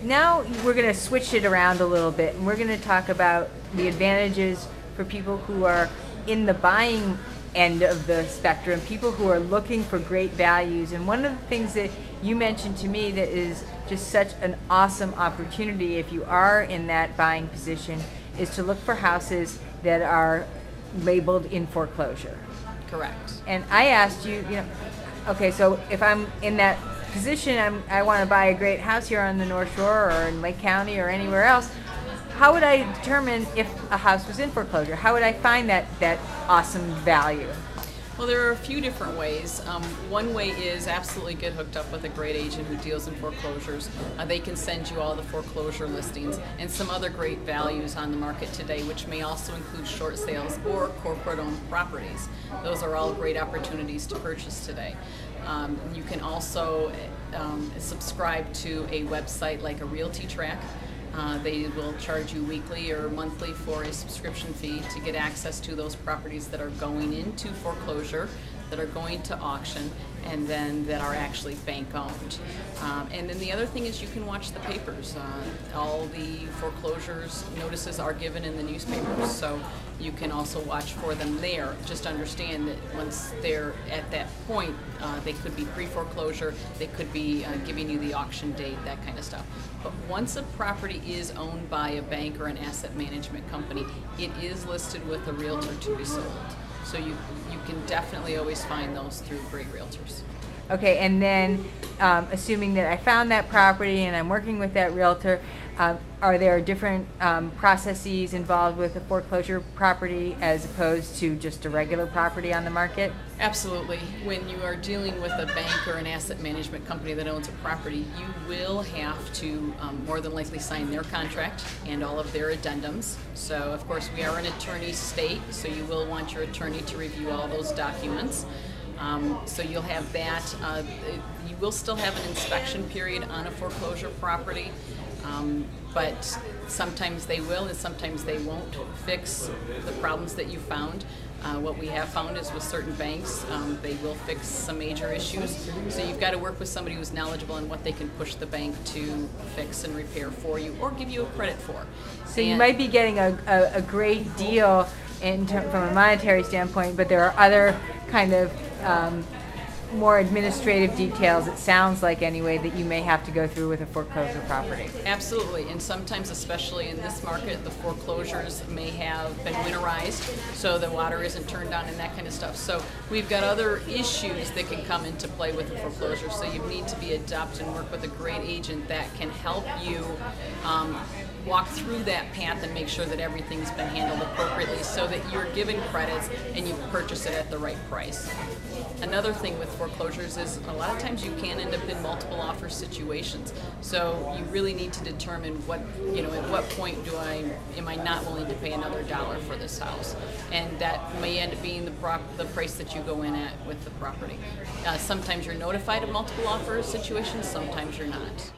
now we're going to switch it around a little bit, and we're going to talk about the advantages for people who are in the buying end of the spectrum, people who are looking for great values. And one of the things that you mentioned to me that is just such an awesome opportunity if you are in that buying position is to look for houses that are labeled in foreclosure. Correct. And I asked you, okay, so if I'm in that position, I want to buy a great house here on the North Shore or in Lake County or anywhere else, how would I determine if a house was in foreclosure? How would I find that awesome value? Well, there are a few different ways. One way is absolutely get hooked up with a great agent who deals in foreclosures. They can send you all the foreclosure listings and some other great values on the market today, which may also include short sales or corporate-owned properties. Those are all great opportunities to purchase today. You can also subscribe to a website like a Realty track. They will charge you weekly or monthly for a subscription fee to get access to those properties that are going into foreclosure, that are going to auction, and then that are actually bank owned. And then the other thing is you can watch the papers. All the foreclosures notices are given in the newspapers, so you can also watch for them there. Just understand that once they're at that point, they could be pre-foreclosure, they could be giving you the auction date, that kind of stuff. But once a property is owned by a bank or an asset management company, it is listed with a realtor to be sold. So you can definitely always find those through great realtors. Okay, and then assuming that I found that property and I'm working with that realtor, are there different processes involved with a foreclosure property as opposed to just a regular property on the market? Absolutely. When you are dealing with a bank or an asset management company that owns a property, you will have to more than likely sign their contract and all of their addendums. So, of course, we are an attorney state, so you will want your attorney to review all those documents. So you'll have that. You will still have an inspection period on a foreclosure property, but sometimes they will and sometimes they won't fix the problems that you found. What we have found is with certain banks, they will fix some major issues. So you've got to work with somebody who's knowledgeable in what they can push the bank to fix and repair for you or give you a credit for. So you might be getting a great deal from a monetary standpoint, but there are other kind of more administrative details, it sounds like anyway, that you may have to go through with a foreclosure property. Absolutely, and sometimes, especially in this market, the foreclosures may have been winterized, so the water isn't turned on and that kind of stuff. So we've got other issues that can come into play with a foreclosure, so you need to be adept and work with a great agent that can help you walk through that path and make sure that everything's been handled appropriately so that you're given credits and you purchase it at the right price. Another thing with foreclosures is a lot of times you can end up in multiple offer situations. So you really need to determine at what point am I not willing to pay another dollar for this house? And that may end up being the price that you go in at with the property. Sometimes you're notified of multiple offer situations, sometimes you're not.